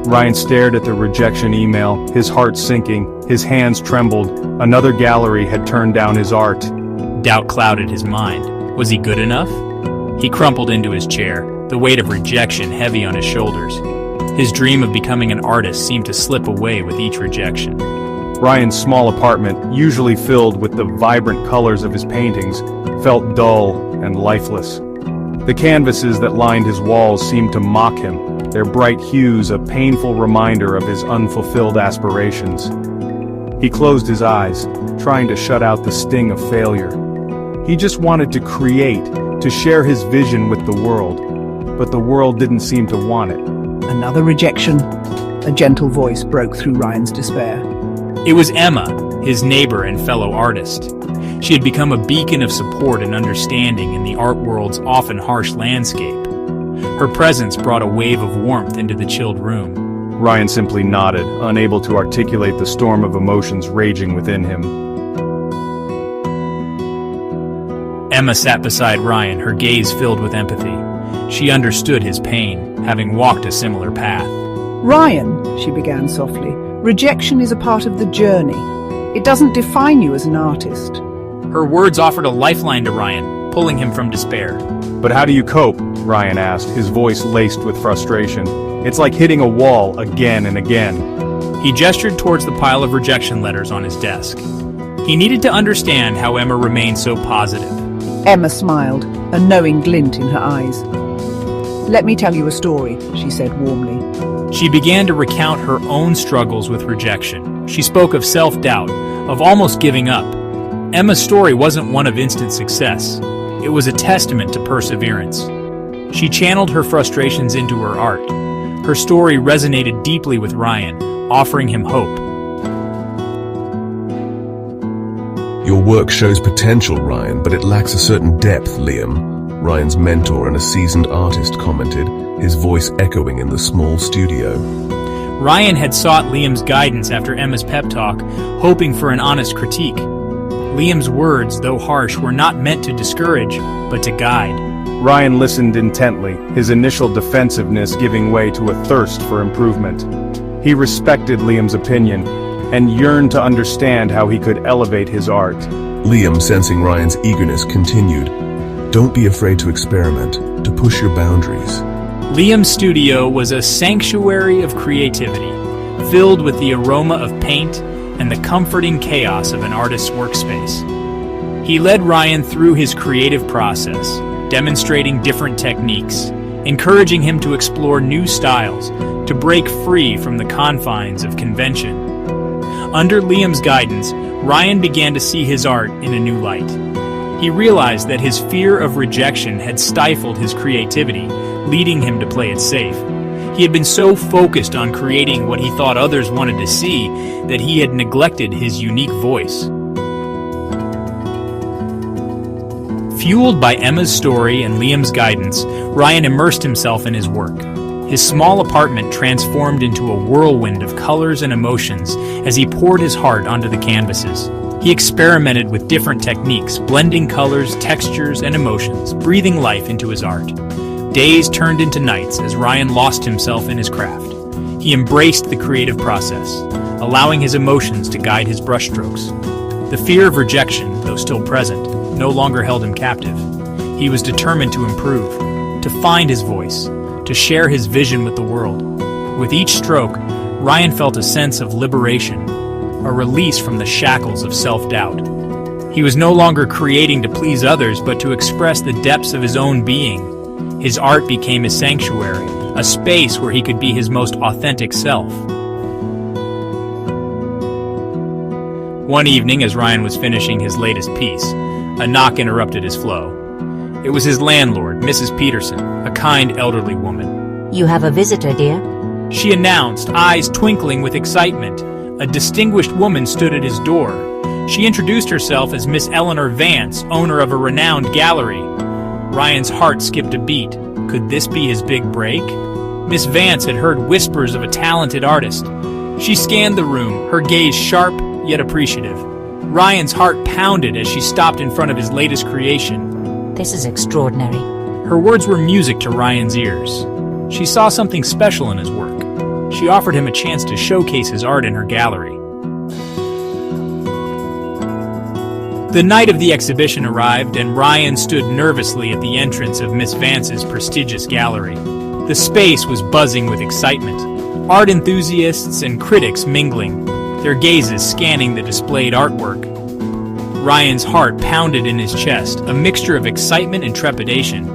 Ryan stared at the rejection email, his heart sinking, his hands trembled. Another gallery had turned down his art. Doubt clouded his mind. Was he good enough? He crumpled into his chair, the weight of rejection heavy on his shoulders. His dream of becoming an artist seemed to slip away with each rejection. Ryan's small apartment, usually filled with the vibrant colors of his paintings, felt dull and lifeless. The canvases that lined his walls seemed to mock him, their bright hues a painful reminder of his unfulfilled aspirations. He closed his eyes, trying to shut out the sting of failure. He just wanted to create, to share his vision with the world, but the world didn't seem to want it. Another rejection. A gentle voice broke through Ryan's despair. It was Emma, his neighbor and fellow artist. She had become a beacon of support and understanding in the art world's often harsh landscape. Her presence brought a wave of warmth into the chilled room. Ryan simply nodded, unable to articulate the storm of emotions raging within him. Emma sat beside Ryan, her gaze filled with empathy. She understood his pain, having walked a similar path. Ryan, she began softly, rejection is a part of the journey. It doesn't define you as an artist. Her words offered a lifeline to Ryan, pulling him from despair. But how do you cope? Ryan asked, his voice laced with frustration. It's like hitting a wall again and again. He gestured towards the pile of rejection letters on his desk. He needed to understand how Emma remained so positive. Emma smiled, a knowing glint in her eyes. Let me tell you a story, she said warmly. She began to recount her own struggles with rejection. She spoke of self-doubt, of almost giving up. Emma's story wasn't one of instant success. It was a testament to perseverance. She channeled her frustrations into her art. Her story resonated deeply with Ryan, offering him hope. Your work shows potential, Ryan, but it lacks a certain depth, Liam, Ryan's mentor and a seasoned artist commented, his voice echoing in the small studio. Ryan had sought Liam's guidance after Emma's pep talk, hoping for an honest critique. Liam's words, though harsh, were not meant to discourage, but to guide. Ryan listened intently, his initial defensiveness giving way to a thirst for improvement. He respected Liam's opinion and yearned to understand how he could elevate his art. Liam, sensing Ryan's eagerness, continued, "Don't be afraid to experiment, to push your boundaries." Liam's studio was a sanctuary of creativity, filled with the aroma of paint and the comforting chaos of an artist's workspace. He led Ryan through his creative process, demonstrating different techniques, encouraging him to explore new styles, to break free from the confines of convention. Under Liam's guidance, Ryan began to see his art in a new light. He realized that his fear of rejection had stifled his creativity, leading him to play it safe. He had been so focused on creating what he thought others wanted to see that he had neglected his unique voice. Fueled by Emma's story and Liam's guidance, Ryan immersed himself in his work. His small apartment transformed into a whirlwind of colors and emotions as he poured his heart onto the canvases. He experimented with different techniques, blending colors, textures, and emotions, breathing life into his art. Days turned into nights as Ryan lost himself in his craft. He embraced the creative process, allowing his emotions to guide his brushstrokes. The fear of rejection, though still present, no longer held him captive. He was determined to improve, to find his voice, to share his vision with the world. With each stroke, Ryan felt a sense of liberation, a release from the shackles of self-doubt. He was no longer creating to please others, but to express the depths of his own being. His art became his sanctuary, a space where he could be his most authentic self. One evening, as Ryan was finishing his latest piece, a knock interrupted his flow. It was his landlord, Mrs. Peterson, a kind elderly woman. "You have a visitor, dear," she announced, eyes twinkling with excitement. A distinguished woman stood at his door. She introduced herself as Miss Eleanor Vance, owner of a renowned gallery. Ryan's heart skipped a beat. Could this be his big break? Miss Vance had heard whispers of a talented artist. She scanned the room, her gaze sharp yet appreciative. Ryan's heart pounded as she stopped in front of his latest creation. "This is extraordinary." Her words were music to Ryan's ears. She saw something special in his work. She offered him a chance to showcase his art in her gallery. The night of the exhibition arrived, and Ryan stood nervously at the entrance of Miss Vance's prestigious gallery. The space was buzzing with excitement, art enthusiasts and critics mingling, their gazes scanning the displayed artwork. Ryan's heart pounded in his chest, a mixture of excitement and trepidation.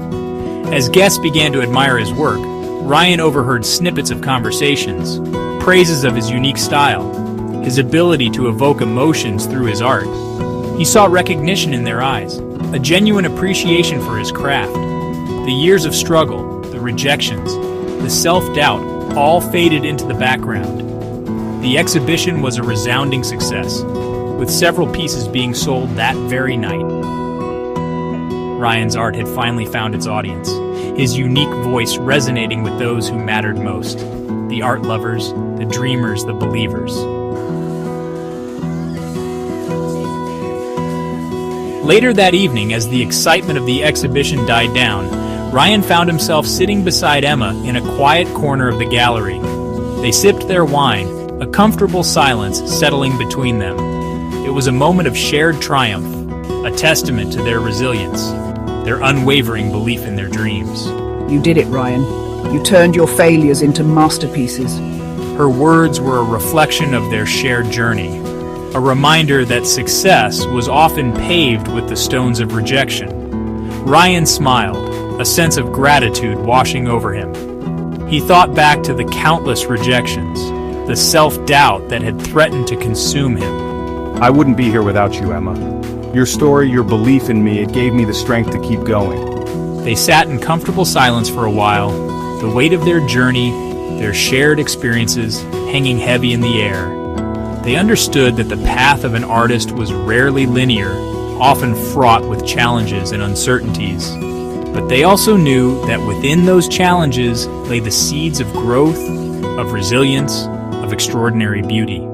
As guests began to admire his work, Ryan overheard snippets of conversations, praises of his unique style, his ability to evoke emotions through his art. He saw recognition in their eyes, a genuine appreciation for his craft. The years of struggle, the rejections, the self-doubt all faded into the background. The exhibition was a resounding success, with several pieces being sold that very night. Ryan's art had finally found its audience, his unique voice resonating with those who mattered most, the art lovers, the dreamers, the believers. Later that evening, as the excitement of the exhibition died down, Ryan found himself sitting beside Emma in a quiet corner of the gallery. They sipped their wine, a comfortable silence settling between them. It was a moment of shared triumph, a testament to their resilience, their unwavering belief in their dreams. You did it, Ryan. You turned your failures into masterpieces. Her words were a reflection of their shared journey, a reminder that success was often paved with the stones of rejection. Ryan smiled, a sense of gratitude washing over him. He thought back to the countless rejections, the self-doubt that had threatened to consume him. I wouldn't be here without you, Emma. Your story, your belief in me, it gave me the strength to keep going. They sat in comfortable silence for a while, the weight of their journey, their shared experiences, hanging heavy in the air. They understood that the path of an artist was rarely linear, often fraught with challenges and uncertainties. But they also knew that within those challenges lay the seeds of growth, of resilience, of extraordinary beauty.